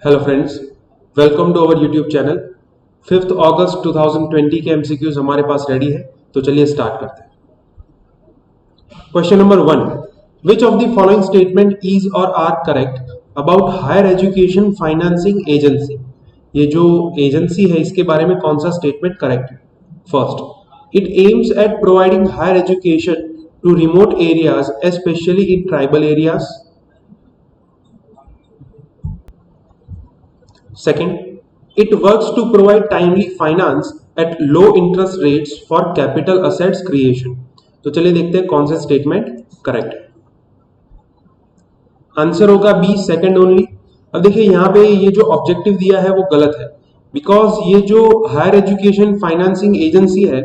Hello friends, welcome to our YouTube channel. 5 अगस्त 2020 के MCQs हमारे पास रेडी है, तो चलिए स्टार्ट करते हैं। Question number 1, which of the following statement is or are correct about higher education financing agency. ये जो एजेंसी है इसके बारे में कौन सा स्टेटमेंट करेक्ट है? First, it aims at providing higher education to remote areas especially in tribal areas. Second, it works to provide timely finance at low interest rates for capital assets creation. तो चलिए देखते हैं कौन सा statement correct है। Answer होगा B, second only. अब देखिए यहाँ पे ये जो ऑब्जेक्टिव दिया है वो गलत है, बिकॉज ये जो हायर एजुकेशन फाइनेंसिंग एजेंसी है,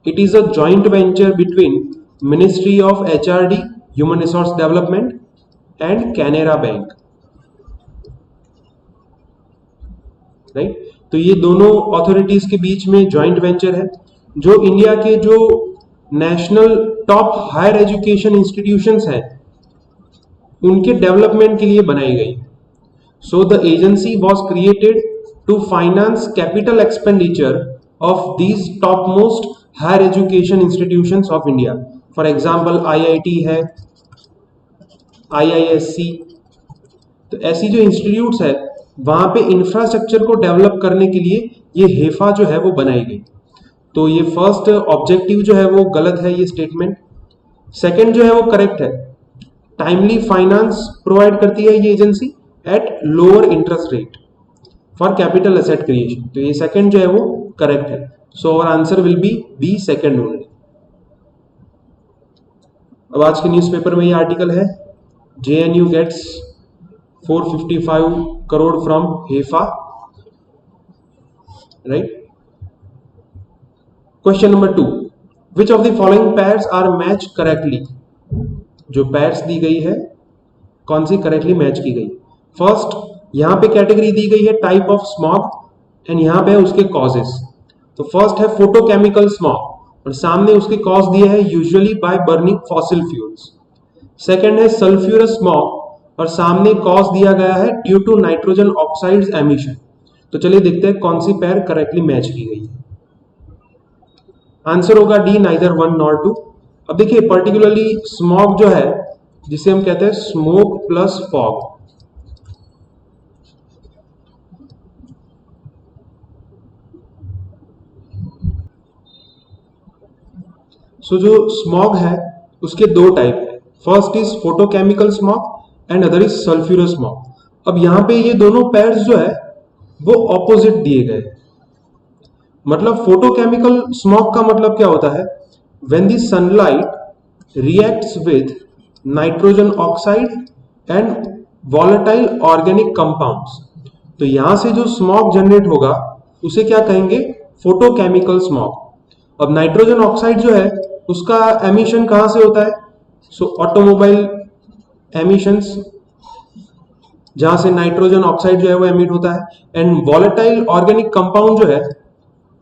it is a joint venture between ministry of HRD human resource development and Canara bank, right. तो ये दोनों अथॉरिटीज के बीच में जॉइंट वेंचर है, जो इंडिया के जो national top higher education institutions हैं उनके डेवलपमेंट के लिए बनाई गई। So the agency was created to finance capital expenditure of these top most higher education institutions of India. For example IIT है, आईआईएससी। तो ऐसी जो इंस्टीट्यूट्स है वहां पे इंफ्रास्ट्रक्चर को डेवलप करने के लिए ये हेफा जो है वो बनाई गई। तो ये फर्स्ट ऑब्जेक्टिव जो है वो गलत है, ये स्टेटमेंट। सेकंड जो है वो करेक्ट है, टाइमली फाइनेंस प्रोवाइड करती है ये agency at lower interest rate for capital asset creation. तो ये सेकंड जो है वो करेक्ट है। So our answer will be B, second only. अब आज के न्यूज़पेपर में ये आर्टिकल है, JNU gets 455 crore from HEFA, right? Question number 2, which of the following pairs are matched correctly? जो pairs दी गई है कौन सी करेक्टली मैच की गई? फर्स्ट, यहां पे कैटेगरी दी गई है टाइप ऑफ स्मॉग एंड यहां पे है उसके कॉजेस। तो फर्स्ट है फोटोकेमिकल स्मॉग और सामने उसके कॉज दिए है usually by burning fossil fuels. Second है सल्फ्यूरस स्मॉग और सामने कॉज दिया गया है due to nitrogen oxides emission. तो चलिए देखते हैं कौन सी पेयर करेक्टली मैच की गई है। आंसर होगा D, neither one nor two. अब देखिए पर्टिकुलरली स्मॉग जो है जिसे हम कहते हैं स्मोक प्लस फॉग, सो जो स्मॉग है उसके दो टाइप है। First is photochemical smog and other is sulphurous smog. अब यहां पे ये दोनों पेयर्स जो है वो ऑपोजिट दिए गए। मतलब फोटोकेमिकल स्मॉग का मतलब क्या होता है? When the sunlight reacts with nitrogen oxide and volatile organic compounds. तो यहां से जो स्मॉग जनरेट होगा उसे क्या कहेंगे? Photochemical smog. अब नाइट्रोजन ऑक्साइड जो है उसका एमिशन कहां से होता है? सो ऑटोमोबाइल एमिशंस, जहां से नाइट्रोजन ऑक्साइड जो है वो एमिट होता है। एंड वॉलेटाइल ऑर्गेनिक कंपाउंड जो है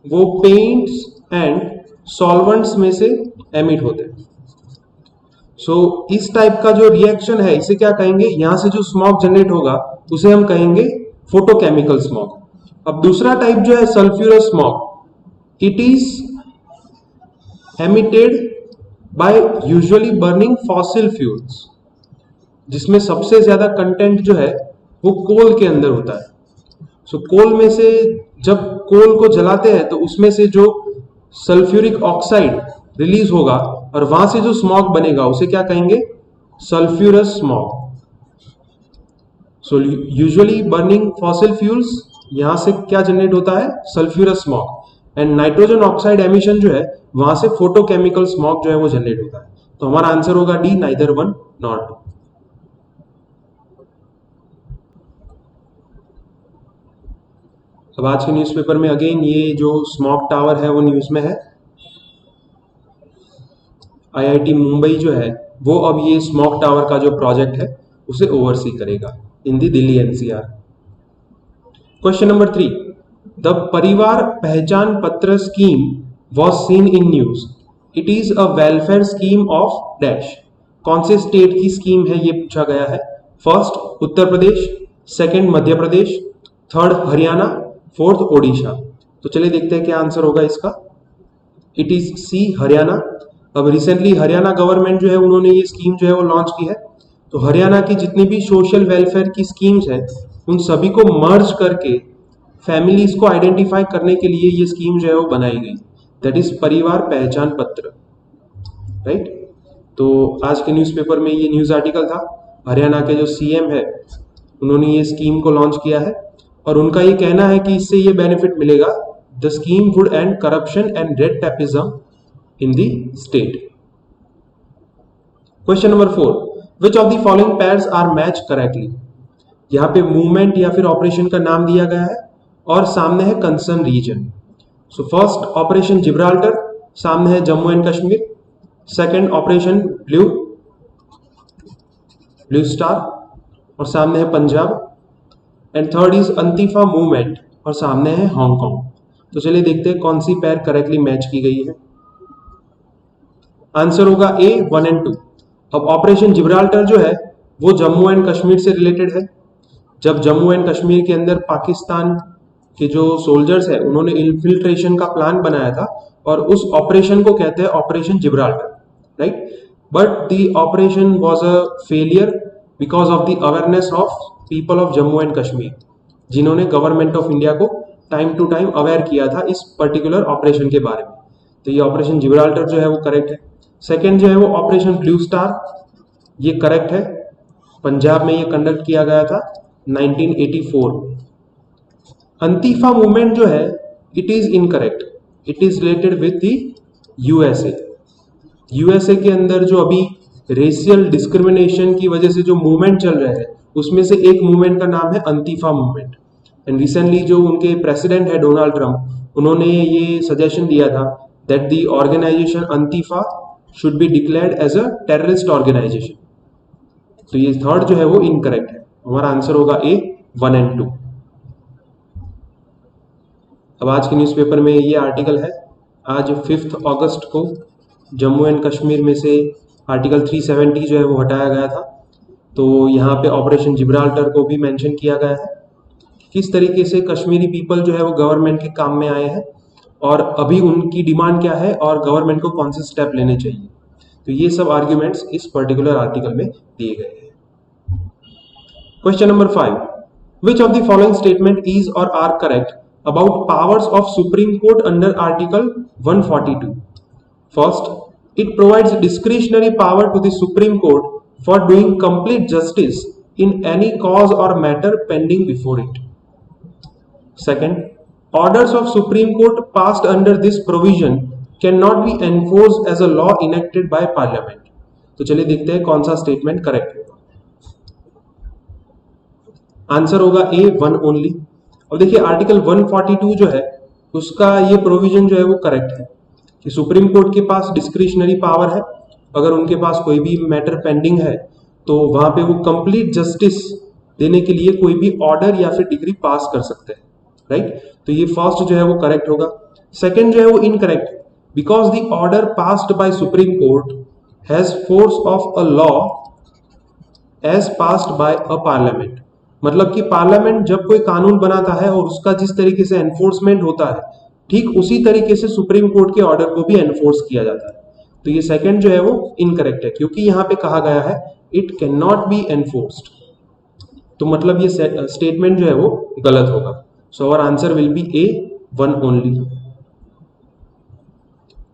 वो पेंट्स एंड सॉल्वेंट्स में से एमिट होते हैं। सो इस टाइप का जो रिएक्शन है इसे क्या कहेंगे? यहां से जो स्मॉग जनरेट होगा उसे हम कहेंगे फोटोकेमिकल स्मॉग। अब दूसरा टाइप जो है sulphurous smog, it is emitted by usually burning fossil fuels, जिसमें सबसे ज्यादा कंटेंट जो है वो कोल के अंदर होता है। सो कोल में से जब कोल को जलाते हैं तो उसमें से जो सल्फ्यूरिक ऑक्साइड रिलीज होगा और वहां से जो स्मॉग बनेगा उसे क्या कहेंगे? Sulphurous smog. So usually burning fossil fuels, यहां से क्या जनरेट होता है? Sulphurous smog. And nitrogen oxide emission जो है वहां से फोटोकेमिकल स्मॉग जो है वो जनरेट होता है। तो हमारा आंसर होगा D, neither one nor two. अब आज के न्यूज़पेपर में अगेन ये जो स्मॉग टावर है वो न्यूज़ में है। आईआईटी मुंबई जो है वो अब ये स्मॉग टावर का जो प्रोजेक्ट है उसे ओवरसी करेगा in the Delhi NCR. Question number 3, the Parivar Pehchan Patra scheme was seen in news. It is a welfare scheme of dash. कौन से स्टेट की स्कीम है ये पूछा गया है। First Uttar Pradesh, second Madhya Pradesh, third Haryana, fourth Odisha. तो चलिए देखते हैं क्या आंसर होगा इसका। It is C Haryana. अब रिसेंटली हरियाणा गवर्नमेंट जो है उन्होंने ये स्कीम जो है वो लॉन्च की है। तो हरियाणा की जितनी भी सोशल वेलफेयर की स्कीम्स है उन सभी को मर्ज करके फैमिलीज को आइडेंटिफाई करने के लिए ये स्कीम जो है वो बनाई गई, दैट इज परिवार पहचान पत्र, राइट। तो आज के न्यूज़पेपर में ये न्यूज़ आर्टिकल था। हरियाणा के जो सीएम है उन्होंने ये स्कीम को लॉन्च किया है और उनका ये कहना है कि इससे ये बेनिफिट मिलेगा, the scheme would end corruption and red tapism in the state. Question number 4, which of the following pairs are match correctly. यहाँ पे मूवमेंट या फिर ऑपरेशन का नाम दिया गया है और सामने है concern region. So first Operation Gibraltar, सामने है Jammu and Kashmir. Second Operation Blue Star और सामने है Punjab. And third is Antifa movement और सामने है हांगकांग। तो चलिए देखते हैं कौन सी पैर करेक्टली मैच की गई है। आंसर होगा ए 1 एंड 2। अब ऑपरेशन जिब्राल्टर जो है वो जम्मू एंड कश्मीर से रिलेटेड है। जब जम्मू एंड कश्मीर के अंदर पाकिस्तान के जो सोल्जर्स है उन्होंने इन्फिल्ट्रेशन का प्लान बनाया था और उस ऑपरेशन को कहते हैं operation Gibraltar, right. But the operation was a failure because of the awareness of people of Jammu and Kashmir, जिन्होंने गवर्नमेंट ऑफ इंडिया को टाइम टू टाइम अवेयर किया था इस पर्टिकुलर ऑपरेशन के बारे में। तो ये ऑपरेशन जिब्राल्टर जो है वो करेक्ट है। सेकेंड जो है वो ऑपरेशन ब्लू स्टार, ये करेक्ट है। पंजाब में ये कंडक्ट किया गया था 1984 में। अंतिफा मूवमेंट जो है it is incorrect, it is related with the USA. USA के अंदर जो अभी रेशियल डिस्क्रिमिनेशन की वजह से जो मूवमेंट चल रहे हैं उसमें से एक मूवमेंट का नाम है अंतिफा मूवमेंट। एंड रिसेंटली जो उनके प्रेसिडेंट है डोनाल्ड ट्रंप, उन्होंने ये सजेशन दिया था that the organisation Antifa should be declared as a terrorist organisation. तो ये थर्ड जो है वो इनकरेक्ट है। हमारा आंसर होगा ए 1 एंड 2। अब आज के न्यूज़पेपर में ये आर्टिकल है। आज 5 अगस्त को जम्मू एंड कश्मीर में से आर्टिकल 370 जो है वो हटाया गया था। तो यहाँ पे ऑपरेशन जिब्राल्टर को भी मेंशन किया गया है, किस तरीके से कश्मीरी पीपल जो है वो गवर्नमेंट के काम में आए हैं और अभी उनकी डिमांड क्या है और गवर्नमेंट को कौन से स्टेप लेने चाहिए। तो ये सब आर्ग्यूमेंट्स इस पर्टिकुलर आर्टिकल में दिए गए हैं। Question number 5, which of the following statement is or are correct about powers of Supreme Court under Article 142. First, it provides discretionary power to the Supreme Court for doing complete justice in any cause or matter pending before it. Second, orders of Supreme Court passed under this provision cannot be enforced as a law enacted by Parliament. तो चलिए देखते हैं कौन सा statement correct होगा। Answer होगा ए 1 only. अब देखिए आर्टिकल 142 जो है उसका ये प्रोविजन जो है वो करेक्ट है कि सुप्रीम कोर्ट के पास डिस्क्रिशनरी पावर है। अगर उनके पास कोई भी मैटर पेंडिंग है तो वहां पे वो कंप्लीट जस्टिस देने के लिए कोई भी ऑर्डर या फिर डिग्री पास कर सकते हैं, राइट। तो ये फर्स्ट जो है वो करेक्ट होगा। सेकंड जो है वो incorrect, because the order passed by supreme court has force of a law as passed by a parliament. मतलब कि पार्लियामेंट जब कोई कानून बनाता है और उसका जिस तरीके से एनफोर्समेंट होता है ठीक उसी तरीके से सुप्रीम कोर्ट के ऑर्डर को भी एनफोर्स किया जाता है। तो ये सेकंड जो है वो इनकरेक्ट है क्योंकि यहाँ पे कहा गया है it can not be enforced. तो मतलब ये स्टेटमेंट जो है वो गलत होगा। So our answer will be A 1 only.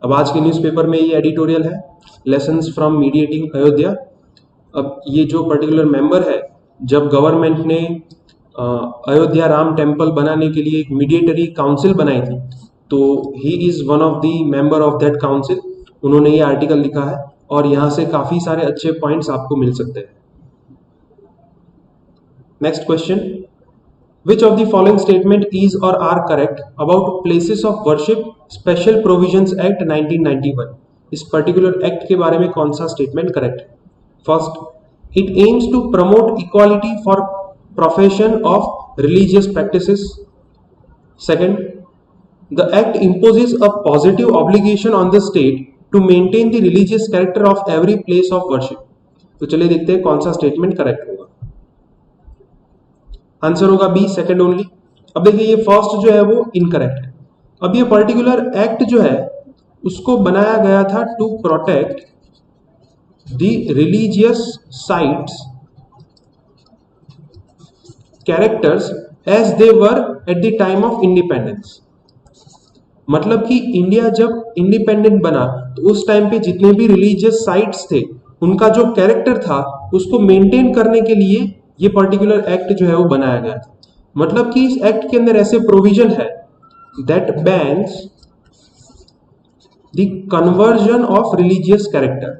अब आज के न्यूज़पेपर में ये एडिटोरियल है, लेसन्स फ्रॉम मीडिएटिंग अयोध्या। अब ये जो पर्टिकुलर मेंबर है, जब गवर्नमेंट ने अयोध्या राम टेम्पल बनाने के लिए एक मीडिएटरी काउंसिल बनाई थी तो he is one of the member of that council. उन्होंने ये आर्टिकल लिखा है और यहाँ से काफी सारे अच्छे पॉइंट्स आपको मिल सकते हैं। Next question, which of the following statement is or are correct about places of worship special provisions act 1991। इस पर्टिकुलर एक्ट के बारे में कौन सा स्टेटमेंट करेक्ट है। First, it aims to promote equality for profession of religious practices. Second, the act imposes a positive obligation on the state to maintain the religious character of every place of worship. तो चलिए देखते हैं कौन सा statement correct होगा। Answer होगा B second only. अब देखिए ये फर्स्ट जो है वो इनकरेक्ट है। अब ये पर्टिकुलर एक्ट जो है उसको बनाया गया था to protect the religious sites characters as they were at the time of independence. मतलब कि इंडिया जब इंडिपेंडेंट बना तो उस टाइम पे जितने भी रिलीजियस साइट्स थे उनका जो कैरेक्टर था उसको मेंटेन करने के लिए ये पर्टिकुलर एक्ट जो है वो बनाया गया था। मतलब कि इस एक्ट के अंदर ऐसे प्रोविजन है that bans the conversion of religious character.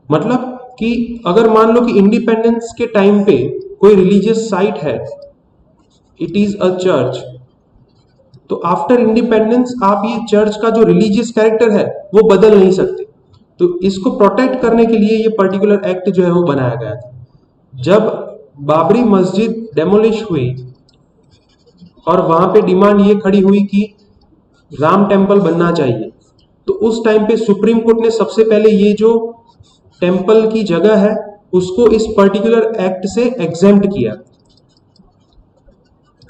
मतलब कि अगर मान लो कि इंडिपेंडेंस के टाइम पे कोई रिलीजियस साइट है, इट इज अ चर्च, तो आफ्टर इंडिपेंडेंस आप ये चर्च का जो रिलीजियस कैरेक्टर है वो बदल नहीं सकते। तो इसको प्रोटेक्ट करने के लिए ये पर्टिकुलर एक्ट जो है वो बनाया गया था। जब बाबरी मस्जिद डेमोलिश हुई और वहां पे डिमांड ये खड़ी हुई कि राम टेम्पल बनना चाहिए, तो उस टाइम पे सुप्रीम कोर्ट ने सबसे पहले ये जो टेम्पल की जगह है उसको इस पर्टिकुलर एक्ट से एग्जेम्प्ट किया।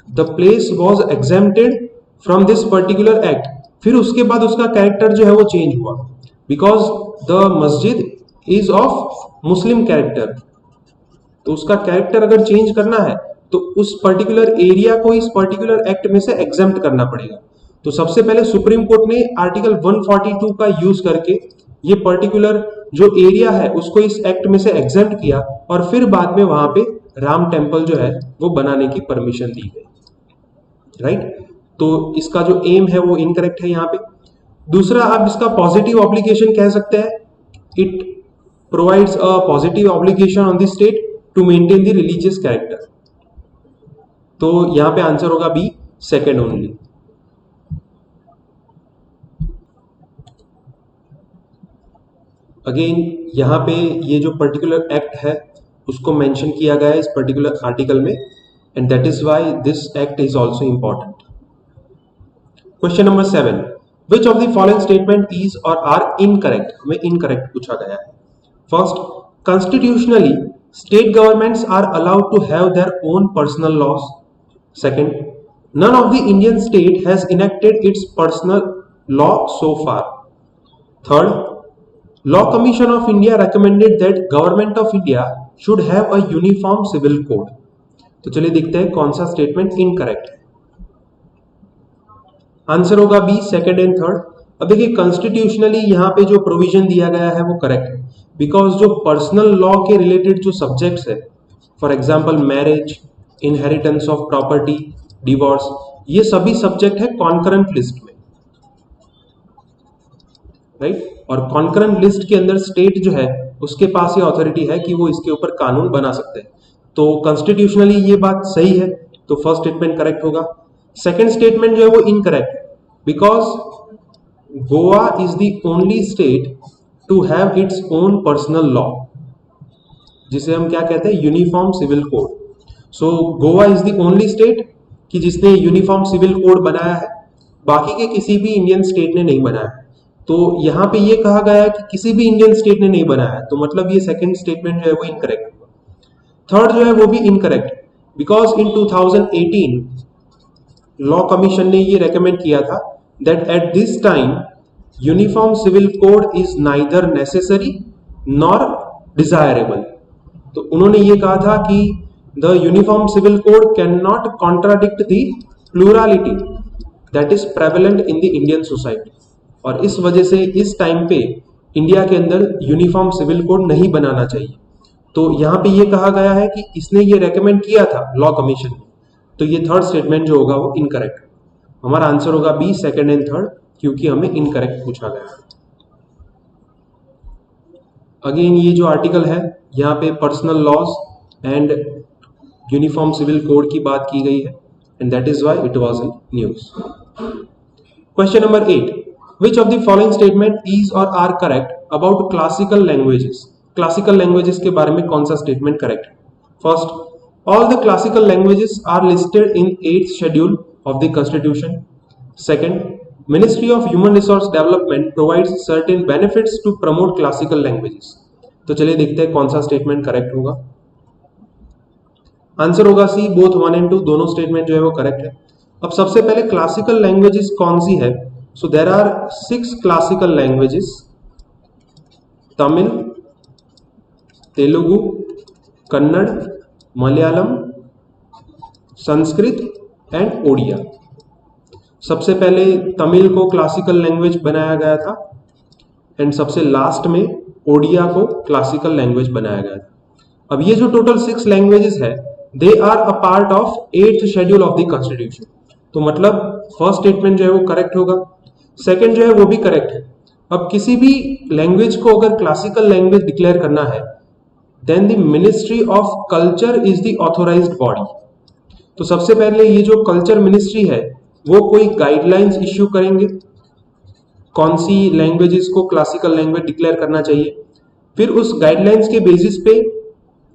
The place was exempted from this particular act. फिर उसके बाद उसका कैरेक्टर जो है वो चेंज हुआ बिकॉज द मस्जिद इज ऑफ मुस्लिम कैरेक्टर। तो उसका कैरेक्टर अगर चेंज करना है तो उस पर्टिकुलर एरिया को इस पर्टिकुलर एक्ट में से एग्जेम्प्ट करना पड़ेगा। तो सबसे पहले सुप्रीम कोर्ट ने आर्टिकल 142 का यूज करके ये पर्टिकुलर जो एरिया है उसको इस एक्ट में से एग्जेम्प्ट किया और फिर बाद में वहां पे राम टेम्पल जो है वो बनाने की परमिशन दी गई। राइट, तो इसका जो एम है वो इनकरेक्ट है यहाँ पे। दूसरा आप इसका पॉजिटिव ऑब्लिगेशन कह सकते हैं। It provides a positive obligation on the state to maintain the religious character. तो यहां पे आंसर होगा बी, सेकेंड ओनली। अगेन यहां पे ये जो पर्टिकुलर एक्ट है उसको मेंशन किया गया है इस पर्टिकुलर आर्टिकल में and that is why this act is also important. Question number 7, which of the following statement is or are incorrect. हमें इनकरेक्ट पूछा गया है। First, constitutionally state governments are allowed to have their own personal laws. Second, none of the Indian state has enacted its personal law so far. Third, Law Commission of India recommended that Government of India should have a uniform civil code. तो चलिए देखते हैं कौन सा statement incorrect है। Answer होगा B, second and third. अब देखिए कॉन्स्टिट्यूशनली यहाँ पे जो प्रोविजन दिया गया है वो करेक्ट है बिकॉज जो पर्सनल लॉ के रिलेटेड जो सब्जेक्ट्स है, for example marriage, inheritance of property, divorce, ये सभी सब्जेक्ट है कॉन्करेंट लिस्ट में। राइट, और कॉन्करेंट लिस्ट के अंदर स्टेट जो है उसके पास ये अथॉरिटी है कि वो इसके ऊपर कानून बना सकते हैं। तो कॉन्स्टिट्यूशनली ये बात सही है, तो फर्स्ट स्टेटमेंट करेक्ट होगा। सेकेंड स्टेटमेंट जो है वो इनकरेक्ट है because Goa is the only state to have its own personal law, जिसे हम क्या कहते हैं, uniform civil code. So Goa is the only state कि जिसने यूनिफॉर्म सिविल कोड बनाया है, बाकी के किसी भी इंडियन स्टेट ने नहीं बनाया। तो यहाँ पे ये कहा गया है कि किसी भी इंडियन स्टेट ने नहीं बनाया, तो मतलब ये सेकंड स्टेटमेंट जो है वो इनकरेक्ट होगा। थर्ड जो है वो भी incorrect because in 2018 law commission ने ये रेकमेंड किया था that at this time uniform civil code is neither necessary nor desirable. तो उन्होंने ये कहा था कि the uniform civil code can not contradict the plurality that is prevalent in the Indian society. और इस वजह से इस टाइम पे इंडिया के अंदर यूनिफॉर्म सिविल कोड नहीं बनाना चाहिए। तो यहाँ पे ये कहा गया है कि इसने ये रेकमेंड किया था लॉ कमीशन ने, तो ये थर्ड स्टेटमेंट जो होगा वो इनकरेक्ट। हमारा आंसर होगा बी, सेकेंड एंड थर्ड, क्योंकि हमें इनकरेक्ट पूछा गया। अगेन ये जो आर्टिकल है यहाँ पे personal laws and uniform civil code की बात की गई है and that is why it was in news. Question number 8, which of the following statement is or are correct about classical languages. Classical languages के बारे में कौन सा स्टेटमेंट करेक्ट है। First, all the classical languages are listed in 8th schedule of the constitution. Second, Ministry of Human Resource Development provides certain benefits to promote classical languages. तो चलिए देखते हैं कौन सा स्टेटमेंट करेक्ट होगा। आंसर होगा सी, both 1 and 2 दोनों statement जो है वो करेक्ट है। अब सबसे पहले क्लासिकल लैंग्वेजेस कौन सी है? So there are 6 classical languages: Tamil, Telugu, Kannada, Malayalam, Sanskrit and Odia. सबसे पहले तमिल को क्लासिकल लैंग्वेज बनाया गया था एंड सबसे लास्ट में ओडिया को क्लासिकल लैंग्वेज बनाया गया था। अब ये जो टोटल 6 लैंग्वेजेस है, they are a part of 8th schedule of the constitution. तो मतलब फर्स्ट स्टेटमेंट जो है वो करेक्ट होगा, सेकंड जो है वो भी करेक्ट है। अब किसी भी लैंग्वेज को अगर क्लासिकल लैंग्वेज डिक्लेयर करना है, then the ministry of culture is the authorized body. तो सबसे पहले ये जो कल्चर मिनिस्ट्री है वो कोई गाइडलाइंस इश्यू करेंगे कौन सी लैंग्वेजेस को क्लासिकल लैंग्वेज डिक्लेयर करना चाहिए। फिर उस गाइडलाइंस के बेसिस पे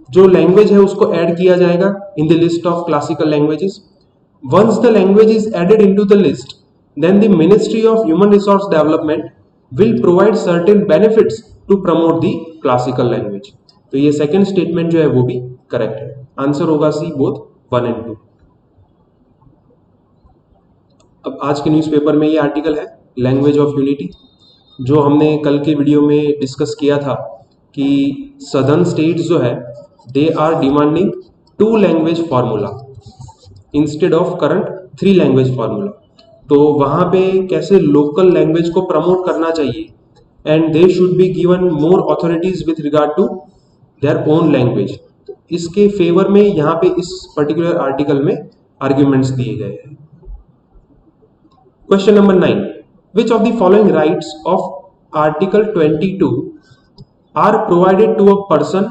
जो लैंग्वेज है उसको ऐड किया जाएगा in the list of classical languages. Once the language is added into the list, then the ministry of human resource development will provide certain benefits to promote the classical language. तो ये second statement जो है वो भी correct है। Answer होगा सी, both 1 and 2। अब आज के न्यूज़पेपर में ये आर्टिकल है लैंग्वेज ऑफ यूनिटी, जो हमने कल के वीडियो में डिस्कस किया था कि सदर्न स्टेट्स जो है they are demanding 2 language formula instead of current 3 language formula. तो वहाँ पे कैसे लोकल लैंग्वेज को प्रमोट करना चाहिए and they should be given more authorities with regard to their own language. इसके फेवर में यहाँ पे इस पर्टिकुलर आर्टिकल में आर्ग्यूमेंट्स दिए गए हैं। Question number 9. Which of the following rights of Article 22 are provided to a person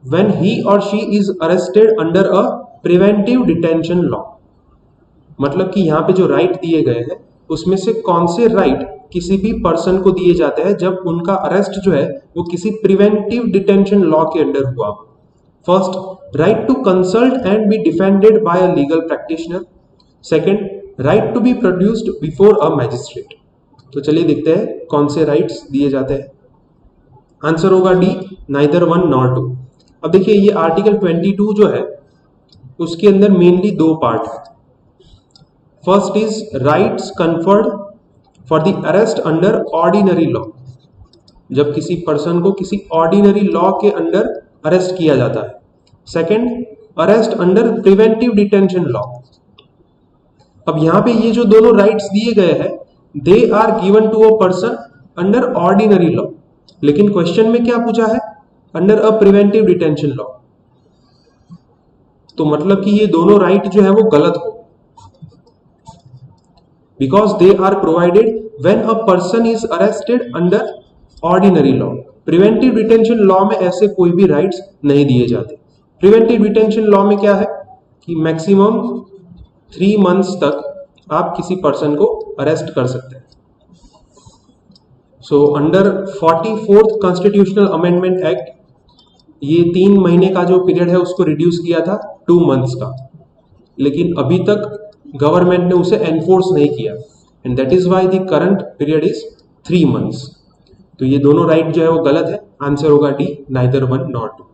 when he or she is arrested under a preventive detention law? मतलब कि यहाँ पे जो राइट दिए गए हैं उसमें से कौन से राइट किसी भी पर्सन को दिए जाते हैं जब उनका अरेस्ट जो है वो किसी प्रिवेंटिव डिटेंशन लॉ के अंडर हुआ। First, right to consult and be defended by a legal practitioner. Second, right to be produced before a magistrate. तो चलिए देखते हैं कौन से राइट्स दिए जाते हैं। आंसर होगा डी, नाइदर 1 नॉर 2। अब देखिए ये आर्टिकल 22 जो है उसके अंदर मेनली 2 पार्ट है। First is rights conferred for the arrest under ordinary law. जब किसी पर्सन को किसी ऑर्डिनरी लॉ के अंडर अरेस्ट किया जाता है। Second, arrest under preventive detention law. अब यहां पे ये जो दोनों राइट्स दिए गए हैं they are given to a person under ordinary law, लेकिन क्वेश्चन में क्या पूछा है? Under a preventive detention law. तो मतलब कि ये दोनों राइट जो है वो गलत हो, because they are provided when a person is arrested under ordinary law. Preventive detention law में ऐसे कोई भी राइट्स नहीं दिए जाते। प्रिवेंटिव डिटेंशन लॉ में क्या है कि मैक्सिमम 3 मंथ्स तक आप किसी पर्सन को अरेस्ट कर सकते हैं। So under 44th constitutional amendment act ये 3 महीने का जो पीरियड है उसको रिड्यूस किया था 2 मंथ्स का, लेकिन अभी तक गवर्नमेंट ने उसे एनफोर्स नहीं किया and that is why the current period is 3 months. तो ये दोनों राइट जो है वो गलत है। आंसर होगा डी, नाइदर 1 नॉर 2।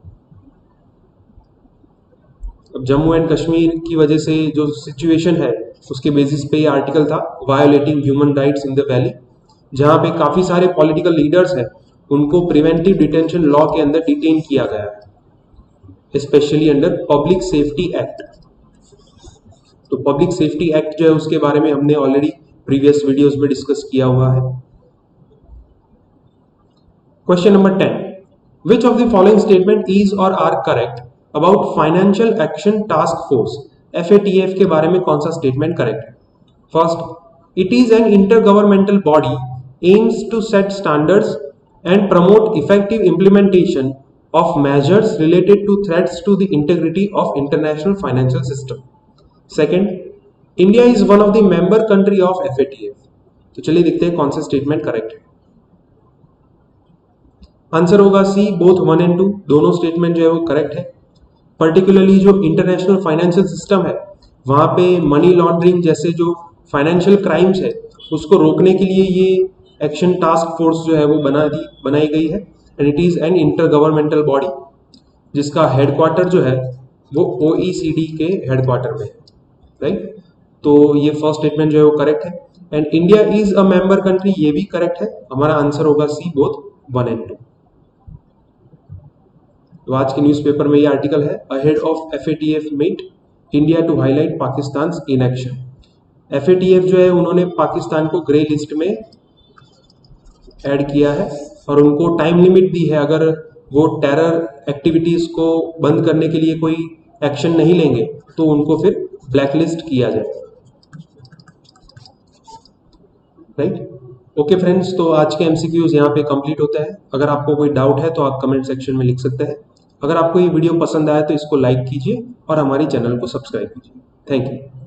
अब जम्मू एंड कश्मीर की वजह से जो सिचुएशन है उसके बेसिस पे ये आर्टिकल था, violating human rights in the valley, जहां पे काफी सारे पॉलिटिकल लीडर्स हैं उनको प्रिवेंटिव डिटेंशन लॉ के अंदर डिटेन किया गया है, specially under public safety act. तो पब्लिक सेफ्टी एक्ट जो है उसके बारे में हमने ऑलरेडी प्रीवियस वीडियोस में डिस्कस किया हुआ है। Question number 10. Which of the following statement is or are correct about Financial Action Task Force FATF के बारे में कौन सा स्टेटमेंट करेक्ट है? First, it is an intergovernmental body aims to set standards and promote effective implementation of measures related to threats to the integrity of international financial system. Second, India is one of the member country of FATF। तो चलिए देखते हैं कौन सा statement correct है। Answer होगा सी, both 1 and 2 दोनों statement जो है वो करेक्ट है। पर्टिकुलरली जो इंटरनेशनल फाइनेंशियल सिस्टम है वहां पे मनी लॉन्ड्रिंग जैसे जो फाइनेंशियल क्राइम्स है उसको रोकने के लिए ये एक्शन टास्क फोर्स जो है वो बनाई गई है and it is N inter governmental body जिसका हेडक्वार्टर जो है वो OECD के हेडक्वार्टर में है, राइट। तो ये फर्स्ट स्टेटमेंट जो है वो करेक्ट है। And India is a member country, ये भी करेक्ट है, हमारा आंसर होगा सी, बोथ 1 and 2। तो आज के न्यूज़पेपर में ये आर्टिकल है, ahead of FATF meet India to highlight Pakistan inaction. FATF जो है उन्होंने पाकिस्तान को ग्रे लिस्ट में ऐड किया है और उनको टाइम लिमिट दी है, अगर वो टेरर एक्टिविटीज को बंद करने के लिए कोई एक्शन नहीं लेंगे तो उनको फिर ब्लैकलिस्ट किया जाए, राइट। ओके फ्रेंड्स, तो आज के MCQs यहाँ पे कंप्लीट होता है। अगर आपको कोई डाउट है तो आप कमेंट सेक्शन में लिख सकते हैं। अगर आपको ये वीडियो पसंद आया तो इसको लाइक कीजिए और हमारे चैनल को सब्सक्राइब कीजिए। Thank you.